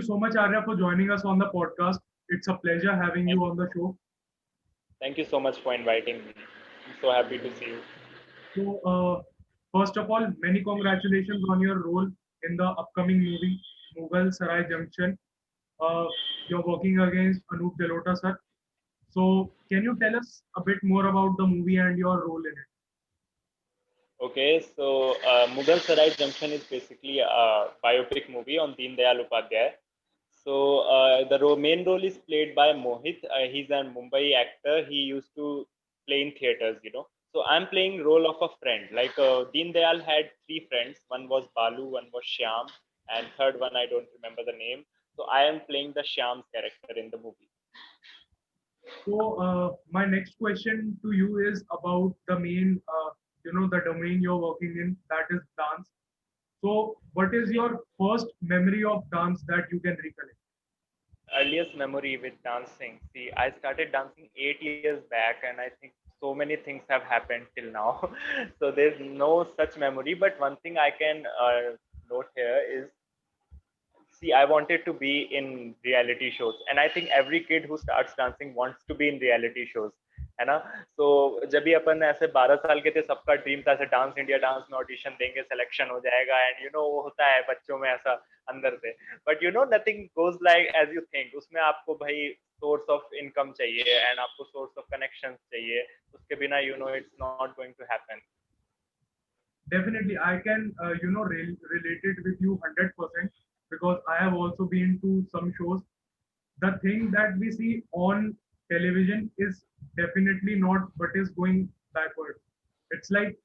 you so much, Arya, for joining us on the podcast. It's a pleasure having Thank you on the show. thank you so much for inviting me. I'm so happy to see you. So, first of all, many congratulations on your role in the upcoming movie Mughal Sarai Junction. Uh, you're working against Anoop Jalota, sir. So, can you tell us a bit more about the movie and your role in it? Okay, so Mughal Sarai Junction is basically a biopic movie on Deen Dayal Upadhyay. So the main role is played by Mohit. He's a Mumbai actor. He used to play in theaters. So I'm playing role of a friend. Like Deen Dayal had three friends. One was Balu, one was Shyam, and third one I don't remember the name. So I am playing the Shyam's character in the movie. So, my next question to you is about the main, the domain you're working in, that is dance. So, what is your first memory of dance that you can recollect? Earliest memory with dancing. See, I started dancing 8 years back, and I think so many things have happened till now. So there's no such memory. But one thing I can note here is, see, I wanted to be in reality shows, and I think every kid who starts dancing wants to be in reality shows, है ना? So जब भी अपन ऐसे 12 साल के थे, सबका dream था ऐसे डांस इंडिया डांस में ऑडिशन देंगे, सिलेक्शन हो जाएगा, एंड वो होता है बच्चों में ऐसा अंदर से. But nothing goes like as you think. उसमें आपको भाई सोर्स ऑफ इनकम चाहिए, एंड आपको सोर्स ऑफ कनेक्शन चाहिए. उसके बिना it's not going to happen. Definitely, I can, relate it with you 100% because I have also been to some shows. The thing that we see on television is definitely not what is going backwards. It's like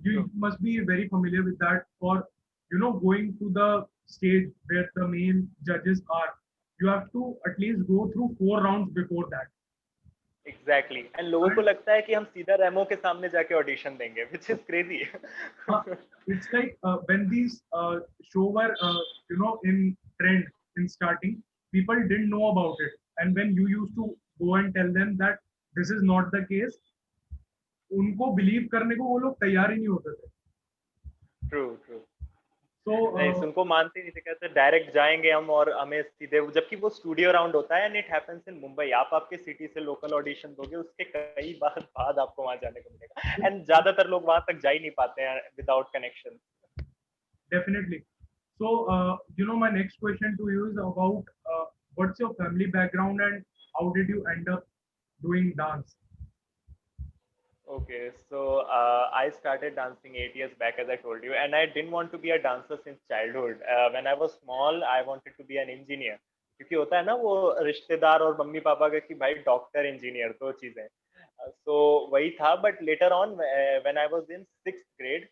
you must be very familiar with that for, going to the stage where the main judges are. You have to at least go through 4 rounds before that. Exactly, and लोगों को And लगता है कि हम सीधा रेमो के सामने जाके ऑडिशन देंगे, which is crazy. it's like when these show were in trend in starting, people didn't know about it, and when you used to go and tell them that this is not the case, उनको believe करने को वो लोग तैयार ही नहीं होते थे. True true. So नहीं, उनको मानते नहीं थे, कहते डायरेक्ट जाएंगे हम और हमें सीधे, जबकि वो स्टूडियो राउंड होता है, and it happens in Mumbai. आप आपके सिटी से लोकल ऑडिशन दोगे, उसके कई बार बाद आपको वहां जाने को मिलेगा, एंड ज्यादातर लोग वहां तक जा ही नहीं पाते हैं without connection. definitely. So my next question to you is about what's your family background and how did you end up doing dance? Okay, so I started dancing 8 years back, as I told you, and I didn't want to be a dancer since childhood. When I was small, I wanted to be an engineer. क्योंकि होता है ना वो रिश्तेदार और mummy papa का कि भाई डॉक्टर इंजीनियर दो चीजें. So वही था, but later on when I was in 6th grade,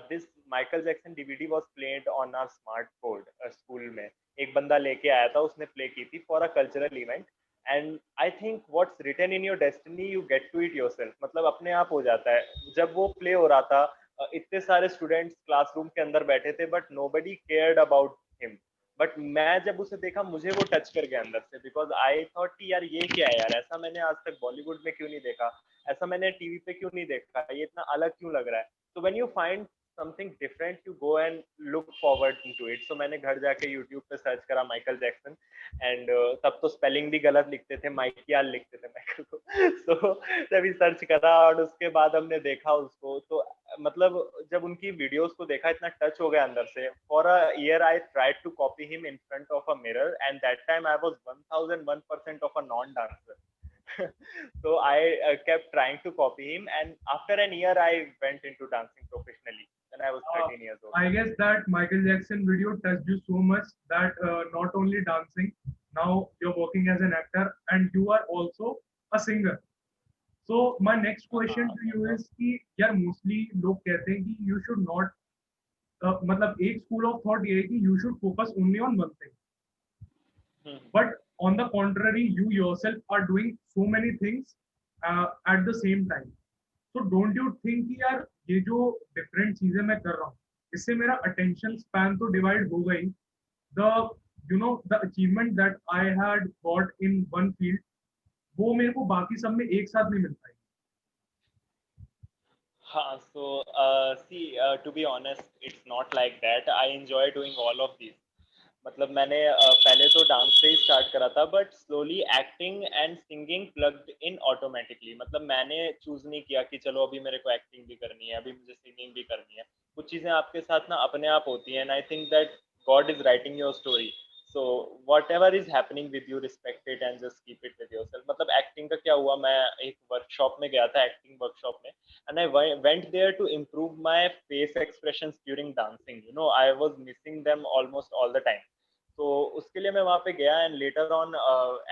this Michael Jackson DVD was played on our smart board school में. एक बंदा लेके आया था, उसने प्ले की थी for a cultural event. And I think what's written in your destiny you get to it yourself. मतलब अपने आप हो जाता है. जब वो प्ले हो रहा था, इतने सारे स्टूडेंट्स क्लासरूम के अंदर बैठे थे, but nobody cared about him. But मैं जब उसे देखा, मुझे वो टच कर गया अंदर से, बिकॉज आई थॉट कि यार ये क्या है यार, ऐसा मैंने आज तक बॉलीवुड में क्यों नहीं देखा, ऐसा मैंने टीवी पे क्यों नहीं देखा, ये इतना अलग क्यों लग रहा है. तो when you find something different, you go and look forward to it. So मैंने घर जाके यूट्यूब पे सर्च करा माइकल जैक्सन, एंड तब तो स्पेलिंग भी गलत लिखते थे, माइकियाल लिखते थे माइकल को. सो तभी सर्च करा, और उसके बाद हमने देखा उसको. तो मतलब जब उनकी वीडियोस को देखा, इतना टच हो गया अंदर से. For a year I tried to copy him in front of a mirror, and that time I was 1001% of a non dancer. So I kept trying to copy him, and after an year I went into dancing professionally when I was Uh, 13 years old. I guess that Michael Jackson video touched you so much that not only dancing, now you're working as an actor and you are also a singer. So my next question हाँ, to you मतलब. is कि यार mostly लोग कहते हैं कि you should not मतलब एक school of thought ये है कि you should focus only on one thing. Hmm. But on the contrary, you yourself are doing so many things at the same time. तो डोंट यू थिंक कि यार ये जो डिफरेंट चीजें मैं कर रहा हूँ, इससे मेरा अटेंशन स्पैन तो डिवाइड हो गई. The the achievement that I had got in one field, वो मेरे को बाकी सब में एक साथ नहीं मिल पाई. So see, to be honest, it's not like that. I enjoy doing all of these. मतलब मैंने पहले तो डांस से ही स्टार्ट करा था, but slowly acting and singing plugged in automatically. मतलब मैंने चूज नहीं किया कि चलो अभी मेरे को एक्टिंग भी करनी है, अभी मुझे सिंगिंग भी करनी है। कुछ चीजें आपके साथ ना अपने आप होती हैं, and I think that God is writing your story. So what ever is happening with you, respect it and just keep it with yourself. मतलब एक्टिंग का क्या हुआ, मैं एक वर्कशॉप में गया था, एक्टिंग वर्कशॉप में, and I went there to improve my face expressions during dancing. You know, I was missing them almost all the time. तो उसके लिए मैं वहाँ पे गया, एंड लेटर ऑन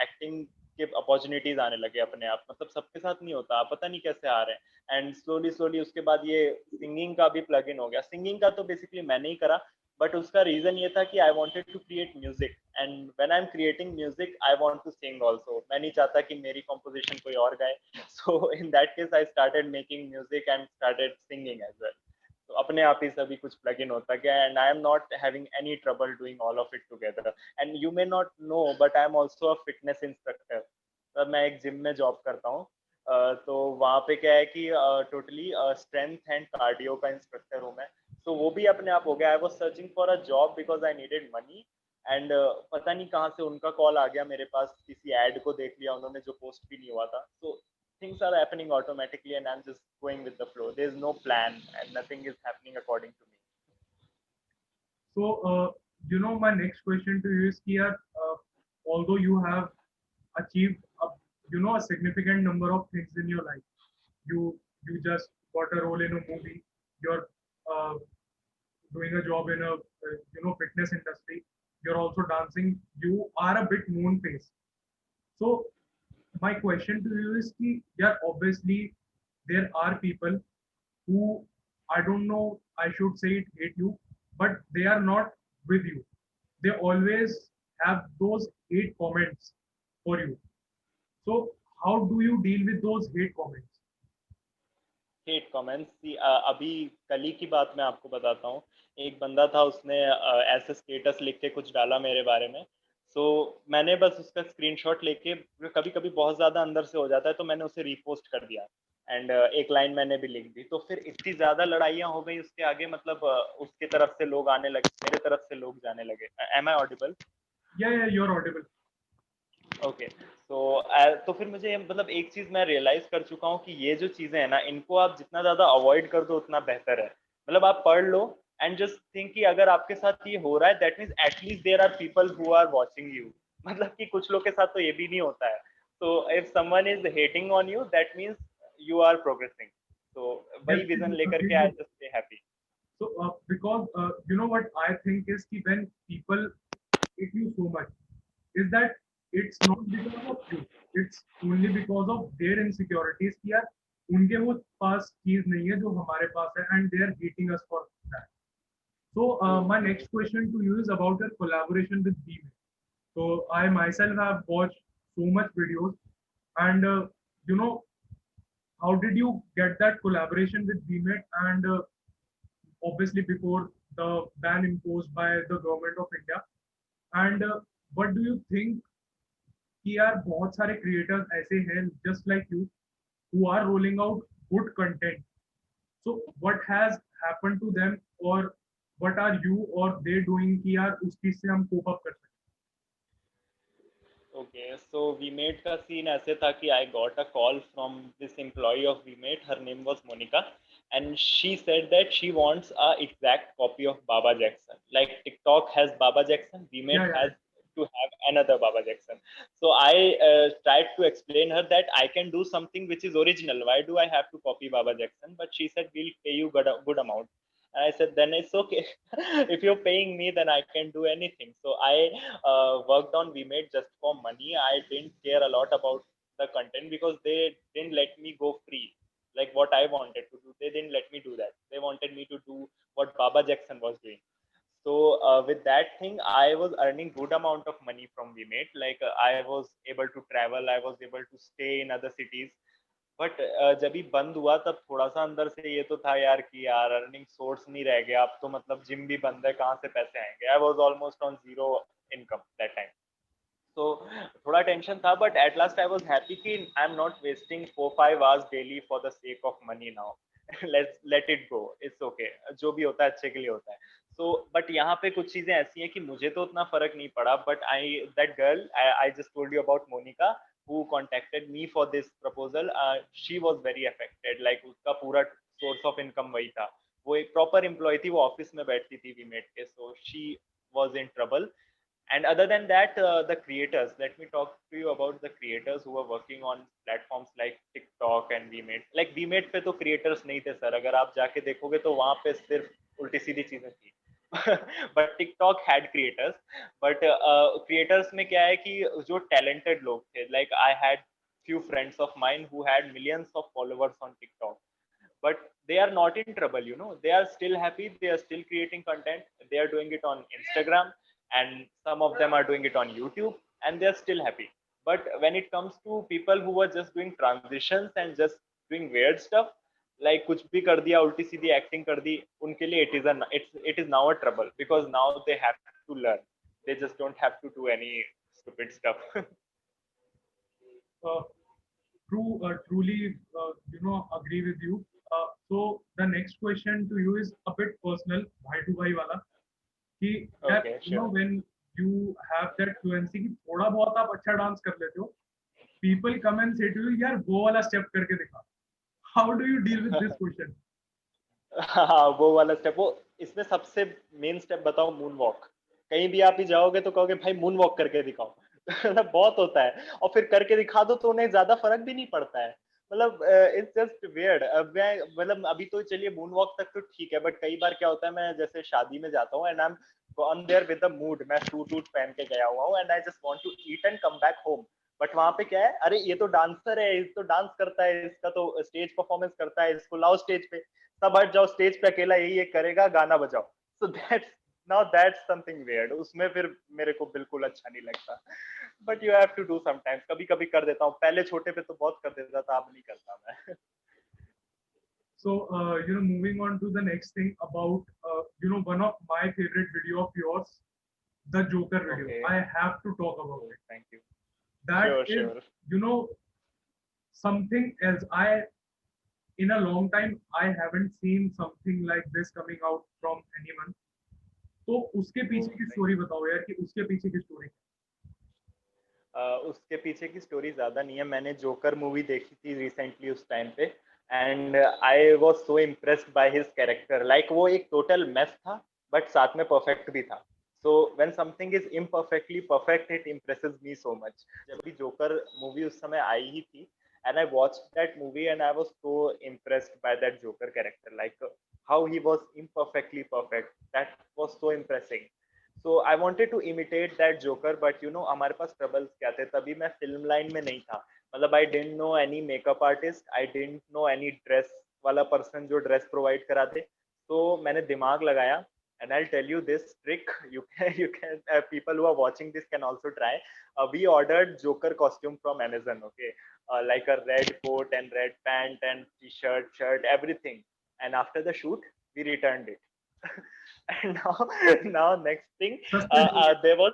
एक्टिंग के अपॉर्चुनिटीज आने लगे अपने आप। मतलब सबके साथ नहीं होता, आप पता नहीं कैसे आ रहे हैं। एंड स्लोली स्लोली उसके बाद ये सिंगिंग का भी प्लग इन हो गया। सिंगिंग का तो बेसिकली मैंने ही करा, बट उसका रीजन ये था कि I wanted to create music, and when I am creating music I want to sing also. मैं नहीं चाहता कि मेरी कॉम्पोजिशन कोई और गाए। So in that case I started making music and started singing as well. तो अपने आप ही सभी कुछ प्लग इन होता गया, and I am not having any trouble doing all of it together. And you may not know, but I am also a fitness instructor. तो मैं एक जिम में जॉब करता हूँ। तो वहाँ पे क्या है कि टोटली स्ट्रेंथ एंड कार्डियो का इंस्ट्रक्टर हूँ मैं। तो वो भी अपने आप हो गया। I was searching for a job because I needed money, and पता नहीं कहाँ से उनका कॉल आ गया मेरे पास, किसी एड को देख लिया उन्होंने जो पोस्ट भी नहीं हुआ था। तो things are happening automatically, and I'm just going with the flow. There's no plan and nothing is happening according to me. So, my next question to you is here, although you have achieved a significant number of things in your life, you just got a role in a movie, you're uh, doing a job in a fitness industry, you're also dancing, you are a bit known face. So my question to you is ki, yeah, obviously there are people who, I don't know, I should say it, hate you, but they are not with you. They always have those hate comments for you. So how do you deal with those hate comments? Hate comments, अभी कल ही की बात मैं आपको बताता हूँ। एक बंदा था, उसने ऐसे स्टेटस लिख के कुछ डाला मेरे बारे में। सो मैंने बस उसका स्क्रीनशॉट लेके, कभी कभी बहुत ज्यादा अंदर से हो जाता है, तो मैंने उसे रीपोस्ट कर दिया, एंड एक लाइन मैंने भी लिख दी। तो फिर इतनी ज्यादा लड़ाइयाँ हो गई उसके आगे, मतलब उसके तरफ से लोग आने लगे, मेरे तरफ से लोग जाने लगे। Am I audible? Yeah, you're audible. Okay. तो फिर मुझे मतलब एक चीज मैं रियलाइज कर चुका हूँ कि ये जो चीजें हैं ना, इनको आप जितना ज्यादा अवॉइड कर दो उतना बेहतर है। मतलब आप पढ़ लो एंड जस्ट थिंक कि अगर आपके साथ ये हो रहा है, that means at least there are people who are watching you. मतलब कि कुछ लोग के साथ तो ये भी नहीं होता है। तो if someone is hating on you, that means you are progressing. तो वही विजन Definitely लेकर agreed के I with. Just stay happy. So because what I think is कि when people hate you so much, is that it's not because of you, it's only because of their insecurities कि यार उनके वो पास चीज नहीं है जो हमारे पास है, and they are hating us for that. So my next question to you is about your collaboration with Beam. So I myself have watched so much videos, and you know how did you get that collaboration with BMate, and obviously before the ban imposed by the government of India, and what do you think कि यार बहुत सारे creators ऐसे हैं just like you who are rolling out good content, so what has happened to them, or what are you or they doing कि यार उस चीज से हम cope up कर सकते ओके, सो वीमेट का सीन ऐसे था कि I got a call from this employ of VMate, her name was Monica, and she said that she wants a exact copy of Baba Jackson. Like TikTok has Baba Jackson, हैं? VMate Yeah, has to have another Baba Jackson. So I tried to explain her that I can do something which is original. Why do I have to copy Baba Jackson? But she said we'll pay you good amount. And I said then it's okay. If you're paying me, then I can do anything. So I worked on VMate just for money. I didn't care a lot about the content because they didn't let me go free. Like what I wanted to do, they didn't let me do that. They wanted me to do what Baba Jackson was doing. So with that thing, I was earning good amount of money from VMate. Like I was able to travel, I was able to stay in other cities. But जब ही बंद हुआ तब थोड़ा सा अंदर से ये तो था यार कि यार अर्निंग सोर्स नहीं रह गया अब तो। मतलब जिम भी बंद है, कहाँ से पैसे आएंगे? I was almost on zero income that time. तो थोड़ा टेंशन था, but at last I was happy कि I am not wasting 4-5 hours daily for the sake of money now. Let's let it go, it's okay, जो भी होता है अच्छे के लिए होता है। So but यहाँ पे कुछ चीजें ऐसी हैं कि मुझे तो उतना फर्क नहीं पड़ा, but that girl I just told you about Monica who contacted me for this proposal, she was very affected, like उसका पूरा source of income वही था, वो एक proper employee थी, वो ऑफिस में बैठती थी वीमेट के, so she was in trouble. And other than that, the creators, let me talk to you about the creators who are working on platforms like TikTok and VMate. Like VMate पे तो creators नहीं थे sir, अगर आप जाके देखोगे तो वहाँ पे सिर्फ उल्टी सीधी चीजें थी. But TikTok had creators. But creators में क्या है कि जो talented लोग थे, like I had few friends of mine who had millions of followers on TikTok, but they are not in trouble, you know, they are still happy, they are still creating content, they are doing it on Instagram, and some of them are doing it on YouTube, and they are still happy. But when it comes to people who are just doing transitions and just doing weird stuff, like कुछ भी कर दिया, उल्टी सीधी acting कर दी, उनके लिए it is now a trouble, because now they have to learn, they just don't have to do any stupid stuff. uh, truly, agree with you. So the next question to you is a bit personal, bhai to bhai wala. कि यार, Okay, sure. when you have that fluency कि थोड़ा बहुत आप अच्छा dance कर लेते हो, people come and say to you, यार वो वाला स्टेप करके दिखा. How do you deal with this question? हाँ, वो वाला स्टेप, वो इसमें सबसे मेन स्टेप बताओ, मून वॉक. कहीं भी आप ही जाओगे तो कहोगे भाई मून वॉक करके दिखाओ. मतलब बहुत होता है, और फिर करके दिखा दो तो उन्हें ज्यादा फर्क भी नहीं पड़ता है. मतलब इट्स जस्ट वियर्ड. मैं मतलब अभी तो चलिए मून वॉक तक तो ठीक है, बट कई बार क्या होता है, मैं जैसे शादी में जाता हूँ and I am gone there with the mood, मैं सूट वूट पहन के गया हुआ हूँ and I just want to eat and come back home. But वहां पे क्या है, अरे ये तो डांसर है, ये तो डांस करता है, इसका तो स्टेज परफॉर्मेंस करता है, इसको लाओ स्टेज पे, सब हट जाओ, स्टेज पे अकेला यही ये करेगा, गाना बजाओ. So that's now that's something weird, उसमें फिर मेरे को बिल्कुल अच्छा नहीं लगता. But you have to do sometimes, कभी कभी कर देता हूँ, पहले छोटे पे तो बहुत कर देता था, अब नहीं करता मैं. So, moving on to the next thing about, one of my favorite video of yours, the Joker video. Okay. I have to talk about it. Thank you. That Sure, is, sure. something else. In a long time, I haven't seen something like this coming out from anyone. तो उसके पीछे की story बताओ यार कि उसके पीछे की स्टोरी. उसके पीछे की स्टोरी ज्यादा नहीं है, मैंने जोकर मूवी देखी थी रिसेंटली उस टाइम पे, and I was so impressed by his character. Like वो एक टोटल मेस था, बट साथ में परफेक्ट भी था. So when something is imperfectly perfect, it impresses me so much. जब भी जोकर मूवी उस समय आई ही थी, and I watched that movie and I was so impressed by that Joker character, like how he was imperfectly perfect. That was so impressive. So I wanted to imitate that Joker, but you know हमारे पास troubles क्या थे, तभी मैं film line में नहीं था. मतलब I didn't know any makeup artist, I didn't know any dress वाला person जो dress provide करा दे. तो मैंने दिमाग लगाया, and I'll tell you this trick. You can people who are watching this can also try. We ordered Joker costume from Amazon. Okay, like a red coat and red pant and t-shirt, shirt, everything. And after the shoot, we returned it. And now next thing, there was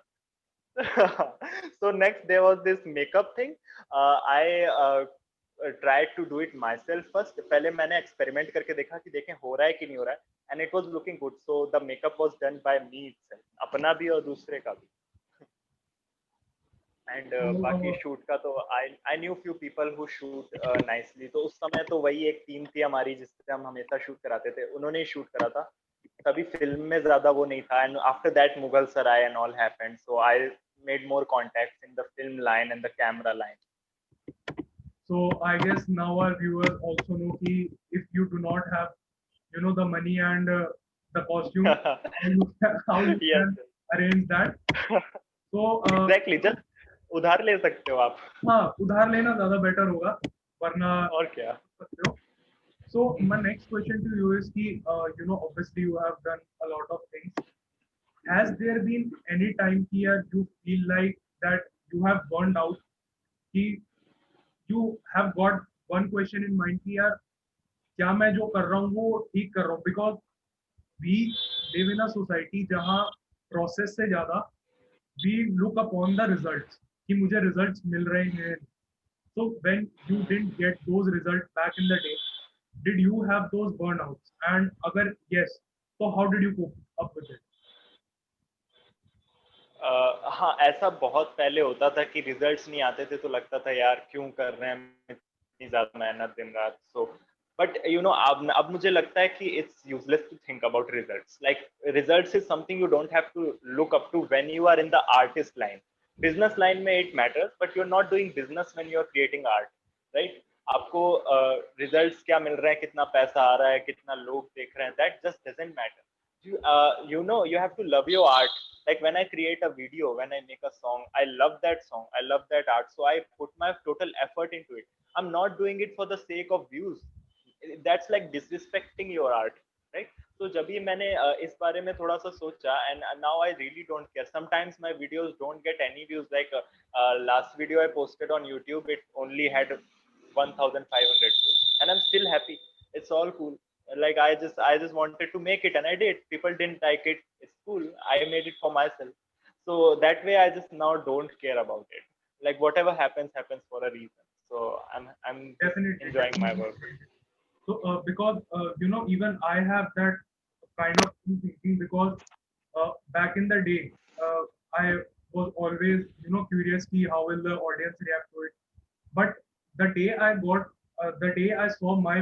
so next there was this makeup thing. I tried to do it myself first. पहले मैंने experiment करके देखा कि देखें हो रहा है कि नहीं हो रहा है, and it was looking good. So the makeup was done by me itself, अपना भी और दूसरे का भी. एंड बाकी शूट का तो I knew few people who shoot nicely. तो उस समय तो वही एक टीम थी हमारी जिससे हम हमेशा शूट कराते थे, उन्होंने ही शूट करा था. तभी फिल्म में ज्यादा वो नहीं था, and after that Mughal Sarai and all happened, so I made more contacts in the film line and the camera line. So I guess now our viewers also know कि if you do not have, the money and the costume, how you Yes. can arrange that. So exactly, just उधार ले सकते हो आप. हाँ, उधार लेना ज्यादा बेटर होगा, वरना और क्या. सकते हो. So my next question to you is कि obviously you have done a lot of things. Has there been any time here you feel like that you have burned out? कि you have got one question in mind कि यार क्या मैं जो कर रहा हूँ वो ठीक कर रहा हूँ, because we live in a society जहाँ process से ज्यादा we look upon the results कि मुझे results मिल रहे हैं. So when you didn't get those results back in the day, did you have those burnouts? And अगर yes, so how did you cope up with it? हाँ, ऐसा बहुत पहले होता था कि रिजल्ट्स नहीं आते थे तो लगता था यार क्यों कर रहे हैं इतनी ज्यादा मेहनत दिन रात। सो बट यू नो अब मुझे लगता है कि it's useless to think about results. Like results is something you don't have to look up to when you are in the artist line. Business line में it matters, but you are not doing business when you are creating art, right? आपको results क्या मिल रहा है, कितना पैसा आ रहा है, कितना लोग देख रहे हैं, that just doesn't matter. You know, you have to love your art. Like when I create a video, when I make a song, I love that song, I love that art, so I put my total effort into it. I'm not doing it for the sake of views. That's like disrespecting your art, right? So जब भी मैंने इस बारे में थोड़ा सा सोचा, and now I really don't care. Sometimes my videos don't get any views. Like last video I posted on YouTube, it only had 1,500 views, and I'm still happy. It's all cool. Like I just wanted to make it, and I did. People didn't like it, it's cool. I made it for myself. So that way I just now don't care about it. Like whatever happens for a reason. So I'm just Definitely, enjoying my definitely. work. So, because even I have that kind of thinking, because back in the day, I was always curious see how will the audience react to it. But the day the day I saw my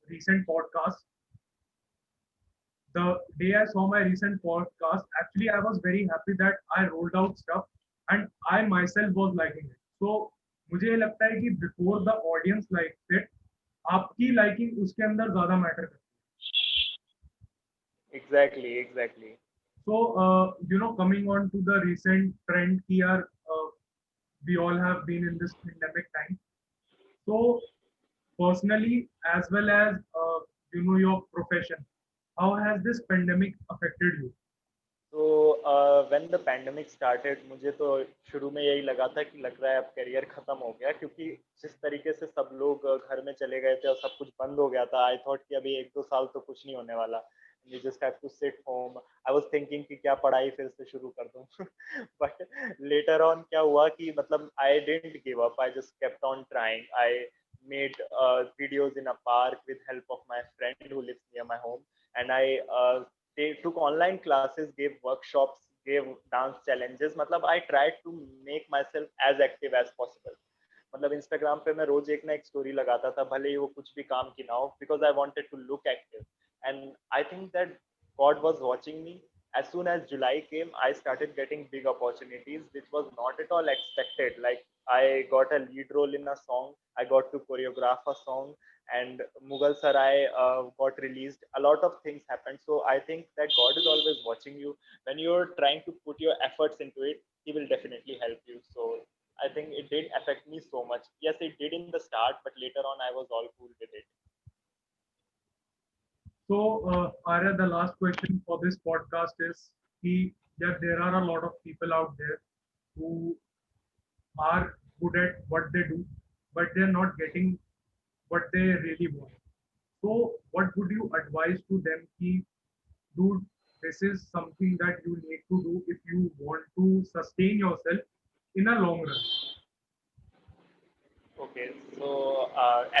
recent podcast, the day I saw my recent podcast, actually I was very happy that I rolled out stuff and I myself was liking it. So मुझे ये लगता है कि before the audience likes it, आपकी liking उसके अंदर ज़्यादा matter करती Exactly, exactly. है. So coming on to the recent trend कि यार we all have been in this pandemic time. So personally as well as your profession, how has this pandemic affected you? So when the pandemic started, मुझे तो शुरू में यही लगा था कि लग रहा है अब करियर खत्म हो गया, क्योंकि जिस तरीके से सब लोग घर में चले गए थे और सब कुछ बंद हो गया था। आई थॉट कि अभी 1-2 साल तो कुछ नहीं होने वाला, you just have to sit home. I was thinking कि क्या पढ़ाई फिर से शुरू कर दूं। बट लेटर ऑन क्या हुआ कि मतलब I didn't give up, I just kept on trying. I made videos in a park with help of my friend who lives near my home, and I they took online classes, gave workshops, gave dance challenges. मतलब I tried to make myself as active as possible. मतलब Instagram पे मैं रोज एक ना एक story लगाता था, भले ही वो कुछ भी काम की ना हो, because I wanted to look active. And I think that God was watching me. As soon as July came, I started getting big opportunities, which was not at all expected. Like I got a lead role in a song, I got to choreograph a song, and Mughal Sarai got released. A lot of things happened. So I think that God is always watching you. When you're trying to put your efforts into it, He will definitely help you. So I think it did affect me so much. Yes, it did in the start, but later on I was all cool with it. So, Arya, the last question for this podcast is that there are a lot of people out there who are good at what they do, but they're not getting what they really want. So, what would you advise to them? Dude, this is something that you need to do if you want to sustain yourself in a long run. Okay, so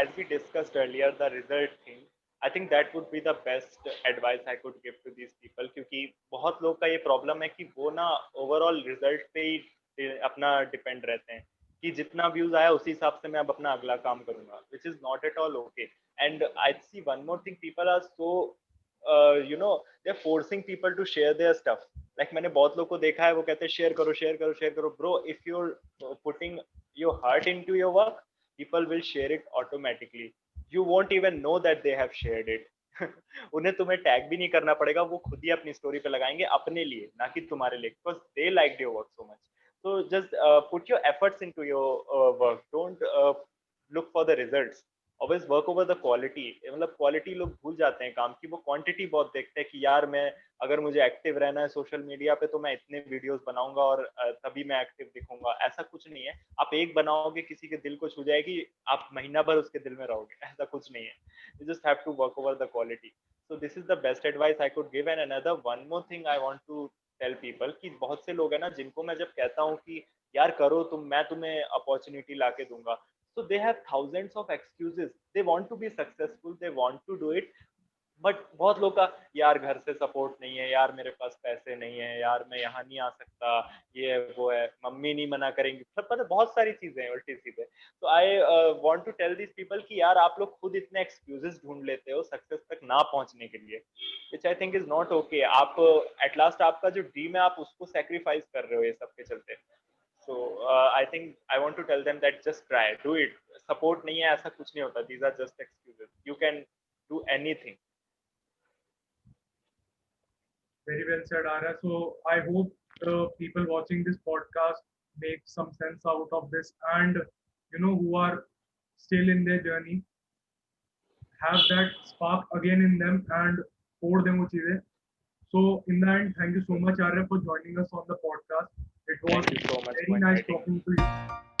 as we discussed earlier, the result thing, I think that would be the best advice I could give to these people, क्योंकि बहुत लोग का ये problem है कि वो ना overall result पे ही अपना डिपेंड रहते हैं कि जितना व्यूज आया उसी हिसाब से मैं अब अपना अगला काम करूंगा, which is not at all okay. And I see one more thing, people are so they're forcing people to share their stuff. Like मैंने बहुत लोग को देखा है, वो कहते हैं शेयर करो शेयर करो शेयर करो। Bro, if you're putting your heart into your work, people will share it automatically. You won't even know that they have shared it. उन्हें तुम्हें टैग भी नहीं करना पड़ेगा, वो खुद ही अपनी स्टोरी पे लगाएंगे अपने लिए, ना कि तुम्हारे लिए, because they liked your work so much. So just put your efforts into your work. Don't look for the results. Always work over the quality. मतलब क्वालिटी लोग भूल जाते हैं काम की, वो क्वांटिटी बहुत देखते हैं कि यार मैं अगर मुझे एक्टिव रहना है सोशल मीडिया पे तो मैं इतने वीडियोस बनाऊंगा और तभी मैं एक्टिव दिखूंगा। ऐसा कुछ नहीं है। आप एक बनाओगे, किसी के दिल को छू जाएगी, आप महीना भर उसके दिल में रहोगे, ऐसा कुछ नहीं है। You just have to work over the quality. So this is the best advice I could give. And another one more thing I want to tell people कि बहुत से लोग हैं ना जिनको मैं जब कहता हूँ कि यार करो तुम, मैं तुम्हें अपॉर्चुनिटी ला के दूंगा, so they have thousands of excuses. They want to be successful, they want to do it, but बहुत लोग का यार घर से सपोर्ट नहीं है, यार मेरे पास पैसे नहीं है, यार मैं यहाँ नहीं आ सकता, ये है वो है, मम्मी नहीं मना करेंगी, सब पता बहुत सारी चीजें हैं उल्टी सीधे। तो I want to tell this people कि यार आप लोग खुद इतने एक्सक्यूजेस ढूंढ लेते हो सक्सेस तक ना पहुंचने के लिए, which I think is not okay. आप एट लास्ट आपका जो ड्रीम है आप उसको सेक्रीफाइस कर रहे हो ये सब के चलते। So I think I want to tell them that just try, do it. Support नहीं है ऐसा कुछ नहीं होता, these are just excuses, you can do anything. Very well said, Arya. So I hope the people watching this podcast make some sense out of this, and who are still in their journey have that spark again in them and pour them वो चीजें. So in the end, thank you so much, Arya, for joining us on the podcast. It was Thank you so much very for nice inviting me. talking to you.